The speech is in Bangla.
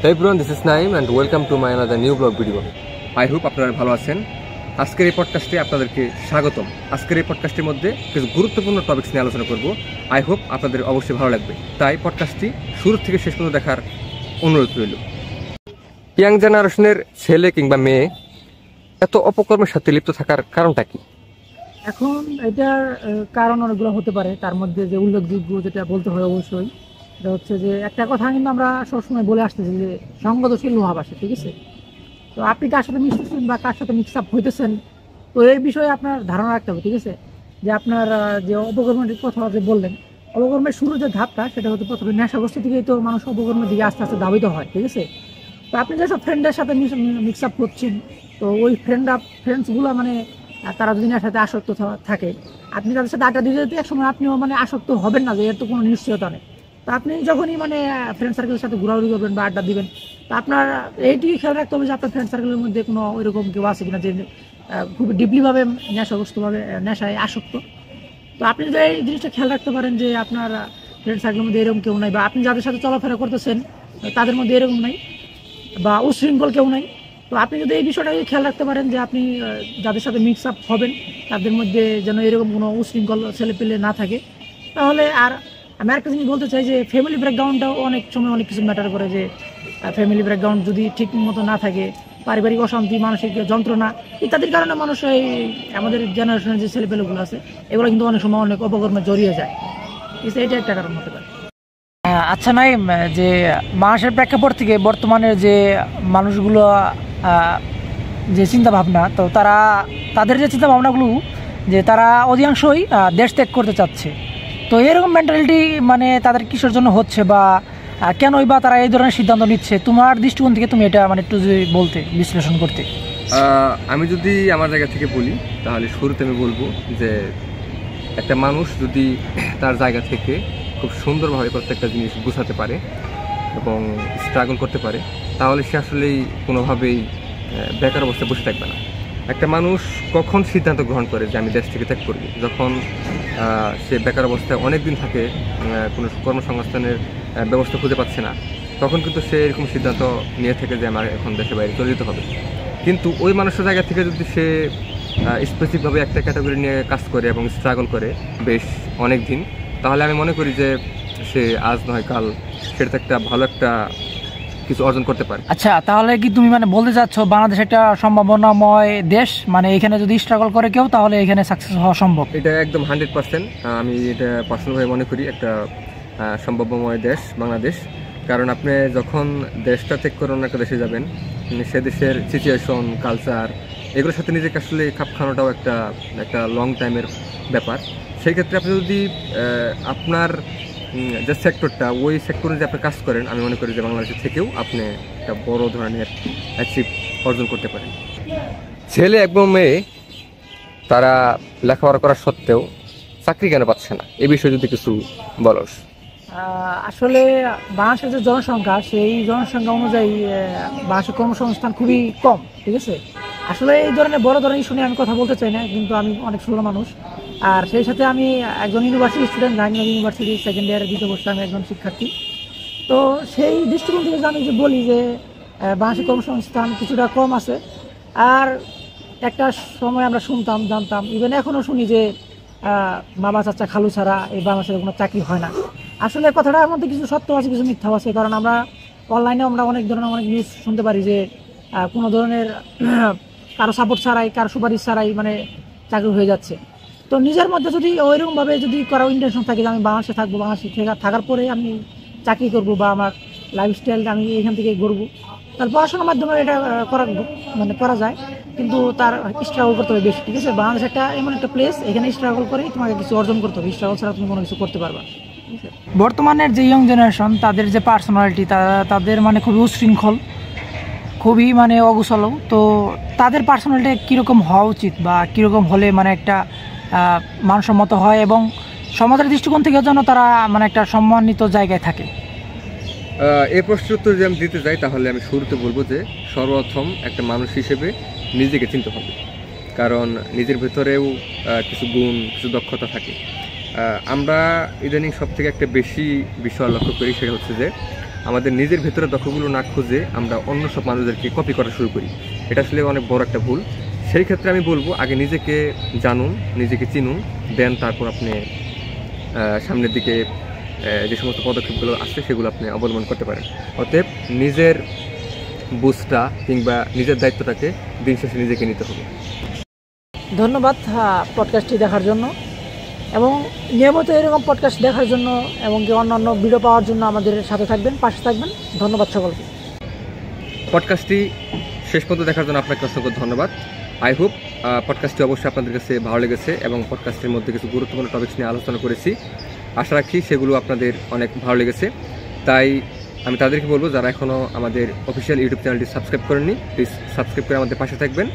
Hey everyone, this is Naim and welcome to my another new blog video. I hope আপনারা ভালো আছেন। আজকের এই পডকাস্টে আপনাদেরকে স্বাগতম। আজকের এই পডকাস্টের মধ্যে কিছু গুরুত্বপূর্ণ টপিকস নিয়ে আলোচনা করব। আই হোপ আপনাদের অবশ্যই ভালো লাগবে। তাই পডকাস্টটি শুরু থেকে শেষ পর্যন্ত দেখার অনুরোধ রইল। ইয়াং জেনারেশনের ছেলে কিংবা মেয়ে এত অপকর্মের সাথে লিপ্ত থাকার কারণটা কি? এখন এটার কারণ অনেকগুলো হতে পারে। তার মধ্যে যে উল্লেখযোগ্য যেটা বলতে হয় অবশ্যই এটা হচ্ছে যে একটা কথা কিন্তু আমরা সবসময় বলে আসতেছি যে সঙ্গদোষী লোহা বাসে, ঠিক আছে? তো আপনি কার সাথে মিশতেছেন বা কার সাথে মিক্স আপ হইতেছেন, তো এই বিষয়ে আপনার ধারণা রাখতে হবে, ঠিক আছে? যে আপনার যে অপকর্মের কথা যে বললেন, অপকর্মের শুরুর যে ধাপটা সেটা হচ্ছে প্রথমে নেশাগ্রস্ত থেকেই তো মানুষ অপকর্মের দিকে আস্তে আস্তে ধাবিত হয়, ঠিক আছে? তো আপনি যেসব ফ্রেন্ডের সাথে মিক্স আপ করছেন, তো ওই ফ্রেন্ডসগুলো মানে তারা যদি নেশার সাথে আসক্ত থাকে, আপনি তাদের সাথে আড্ডা দিতে দিতে একসময় আপনিও মানে আসক্ত হবেন না, যে এর তো কোনো নিশ্চয়তা নেই। তো আপনি যখনই মানে ফ্রেন্ড সার্কেলের সাথে ঘোরাঘুরি করবেন বা আড্ডা দিবেন, তো আপনার এইটি খেয়াল রাখতে হবে যে আপনার ফ্রেন্ড সার্কেলের মধ্যে কোনো ওইরকম কেউ আছে কিনা যে খুব ডিপলিভাবে নেশাগ্রস্তভাবে নেশায় আসক্ত। তো আপনি যদি এই জিনিসটা খেয়াল রাখতে পারেন যে আপনার ফ্রেন্ড সার্কেলের মধ্যে এরকম কেউ নাই, বা আপনি যাদের সাথে চলাফেরা করতেছেন তাদের মধ্যে এরকম নাই, বা উশৃঙ্খল কেউ নাই, তো আপনি যদি এই বিষয়টাকে খেয়াল রাখতে পারেন যে আপনি যাদের সাথে মিক্স আপ হবেন তাদের মধ্যে যেন এরকম কোনো উশৃঙ্খল ছেলেপেলে না থাকে, তাহলে আর আমি একটা জিনিস বলতে চাই যে ফ্যামিলি ব্যাকগ্রাউন্ডটাও অনেক সময় অনেক কিছু ম্যাটার করে। যে ফ্যামিলি ব্যাকগ্রাউন্ড যদি ঠিক মতো না থাকে, পারিবারিক অশান্তি, মানসিক যন্ত্রণা ইত্যাদির কারণে মানুষ এই আমাদের জেনারেশনের যে ছেলেপেলেগুলো আছে এগুলো কিন্তু অনেক সময় অনেক অপকর্মে জড়িয়ে যায়। এটা একটা কারণ হতে পারে। আচ্ছা নাইম, যে মানুষের প্রেক্ষাপট থেকে বর্তমানের যে মানুষগুলো যে চিন্তা ভাবনা, তো তাদের যে চিন্তা ভাবনাগুলো যে তারা অধিকাংশই দেশ ত্যাগ করতে চাচ্ছে, তো এরকম মেন্টালিটি মানে তাদের কিসের জন্য হচ্ছে বা কেনই বা তারা এই ধরনের সিদ্ধান্ত নিচ্ছে? তোমার দৃষ্টিকোণ থেকে তুমি এটা মানে একটু যদি বলতে, বিশ্লেষণ করতে। আমি যদি আমার জায়গা থেকে বলি তাহলে শুরুতে আমি বলবো যে একটা মানুষ যদি তার জায়গা থেকে খুব সুন্দরভাবে প্রত্যেকটা জিনিস গুছাতে পারে এবং স্ট্রাগল করতে পারে, তাহলে সে আসলেই কোনোভাবেই বেকার অবস্থায় বসে থাকবে না। একটা মানুষ কখন সিদ্ধান্ত গ্রহণ করে যে আমি দেশ থেকে ত্যাগ করব? যখন সে বেকার অবস্থায় অনেক দিন থাকে, কোনো কর্মসংস্থানের ব্যবস্থা খুঁজে পাচ্ছে না, তখন কিন্তু সে এরকম সিদ্ধান্ত নিয়ে থাকে যে আমার এখন দেশের বাইরে চলে যেতে হবে। কিন্তু ওই মানুষের জায়গা থেকে যদি সে স্পেসিফিকভাবে একটা ক্যাটাগরি নিয়ে কাজ করে এবং স্ট্রাগল করে বেশ অনেক দিন, তাহলে আমি মনে করি যে সে আজ নয় কাল সেটা একটা ভালো একটা কিছু অর্জন করতে পারে। আচ্ছা, তাহলে কি তুমি মানে বলতে চাচ্ছ বাংলাদেশ একটা সম্ভাবনাময় দেশ, মানে এখানে যদি স্ট্রাগল করে কেউ তাহলে এখানে সাকসেস হওয়া সম্ভব? এটা একদম 100%। আমি এটা পার্সোনালভাবে মনে করি একটা সম্ভাব্যময় দেশ বাংলাদেশ। কারণ আপনি যখন দেশটা ত্যাগ করে অন্য একটা দেশে যাবেন, সে দেশের সিচুয়েশন, কালচার এগুলোর সাথে নিজেকে আসলে খাপ খাওয়ানোটাও একটা লং টাইমের ব্যাপার। সেই ক্ষেত্রে আপনি যদি আপনার যে সেক্টরটা, ওই সেক্টরে যে আপনি কাজ করেন, আমি মনে করি যে বাংলাদেশের থেকেও আপনি একটা বড় ধরনের অ্যাচিভ অর্জন করতে পারেন। ছেলে এবং মেয়ে তারা লেখাপড়া করা সত্ত্বেও চাকরি কেন পাচ্ছে না, এই বিষয়ে যদি কিছু বলস। আসলে বাংলাদেশের যে জনসংখ্যা, সেই জনসংখ্যা অনুযায়ী বাংলাদেশের কর্মসংস্থান খুবই কম, ঠিক আছে? আসলে এই ধরনের বড় ধরনের ইস্যু নিয়ে আমি কথা বলতে চাই না, কিন্তু আমি অনেক ছোট মানুষ, আর সেই সাথে আমি একজন university student, Jahangirnagar university second ইয়ারের 2য় বর্ষে আমি একজন শিক্ষার্থী। তো সেই দৃষ্টিকোণ থেকে আমি যে বলি যে বাংলাদেশের কর্মসংস্থান কিছুটা কম আছে। আর একটা সময় আমরা শুনতাম, জানতাম, ইভেন এখনও শুনি যে বাবা চাচা খালু ছাড়া এই বাংলাদেশের কোনো চাকরি হয় না। আসলে কথাটার মধ্যে কিছু সত্য আছে, কিছু মিথ্যাও আছে। কারণ আমরা অনলাইনে অনেক ধরনের নিউজ শুনতে পারি যে কোনো ধরনের কারো সাপোর্ট ছাড়াই, কারো সুপারিশ ছাড়াই মানে চাকরি হয়ে যাচ্ছে। তো নিজের মধ্যে যদি ওইরকমভাবে যদি করার ইন্টেনশন থাকে যে আমি বাংলাদেশে থাকবো, বাংলাদেশে থাকার পরে আমি চাকরি করব বা আমার লাইফস্টাইলটা আমি এখান থেকে গড়বো, তার পড়াশোনার মাধ্যমে এটা করা যায়, কিন্তু তার স্ট্রাগল করতে হবে বেশি, ঠিক আছে? বাংলাদেশ একটা এমন একটা প্লেস, এখানে স্ট্রাগল করেই তোমাকে কিছু অর্জন করতে হবে। স্ট্রাগল ছাড়া তুমি কোনো কিছু করতে পারবে না। বর্তমানের যে ইয়ং জেনারেশন, তাদের যে পার্সোনালিটি, তাদের মানে খুবই উশৃঙ্খল, খুবই মানে অগুছল। তো তাদের পার্সোনালিটি কীরকম হওয়া উচিত বা কীরকম হলে মানে একটা মানসম্মত হয় এবং সমাজের দৃষ্টিকোণ থেকে যেন তারা মানে একটা সম্মানিত জায়গায় থাকে? এই প্রশ্নের উত্তর যদি আমি দিতে যাই তাহলে আমি শুরুতে বলবো যে সর্বপ্রথম একটা মানুষ হিসেবে নিজেকে চিনতে হবে। কারণ নিজের ভেতরেও কিছু গুণ, কিছু দক্ষতা থাকে। আমরা ইদানিং সব থেকে একটা বেশি বিষয় লক্ষ্য করি, সেটা হচ্ছে যে আমাদের নিজের ভেতরে দক্ষগুলো না খুঁজে আমরা অন্য সব মানুষদেরকে কপি করা শুরু করি। এটা আসলে অনেক বড় একটা ভুল। সেই ক্ষেত্রে আমি বলবো আগে নিজেকে জানুন, নিজেকে চিনুন, দেন তারপর আপনি সামনের দিকে যে সমস্ত পদক্ষেপগুলো আসছে সেগুলো আপনি অবলম্বন করতে পারেন। অতএব নিজের বুঝটা কিংবা নিজের দায়িত্বটাকে দিন শেষে নিজেকে নিতে হবে। ধন্যবাদ পডকাস্টটি দেখার জন্য, এবং নিয়মিত এরকম পডকাস্ট দেখার জন্য এবং কি অন্যান্য ভিডিও পাওয়ার জন্য আমাদের সাথে থাকবেন, পাশে থাকবেন। ধন্যবাদ সকলকে। পডকাস্টটি শেষ পর্যন্ত দেখার জন্য আপনাকে অসংখ্য ধন্যবাদ। আই হোপ পডকাস্টটি অবশ্যই আপনাদের কাছে ভালো লেগেছে এবং পডকাস্টের মধ্যে কিছু গুরুত্বপূর্ণ টপিকস নিয়ে আলোচনা করেছি। আশা রাখি সেগুলো আপনাদের অনেক ভালো লেগেছে। তাই আমি তাদেরকে বলবো যারা এখনও আমাদের অফিসিয়াল ইউটিউব চ্যানেলটি সাবস্ক্রাইব করেননি, প্লিজ সাবস্ক্রাইব করে আমাদের পাশে থাকবেন।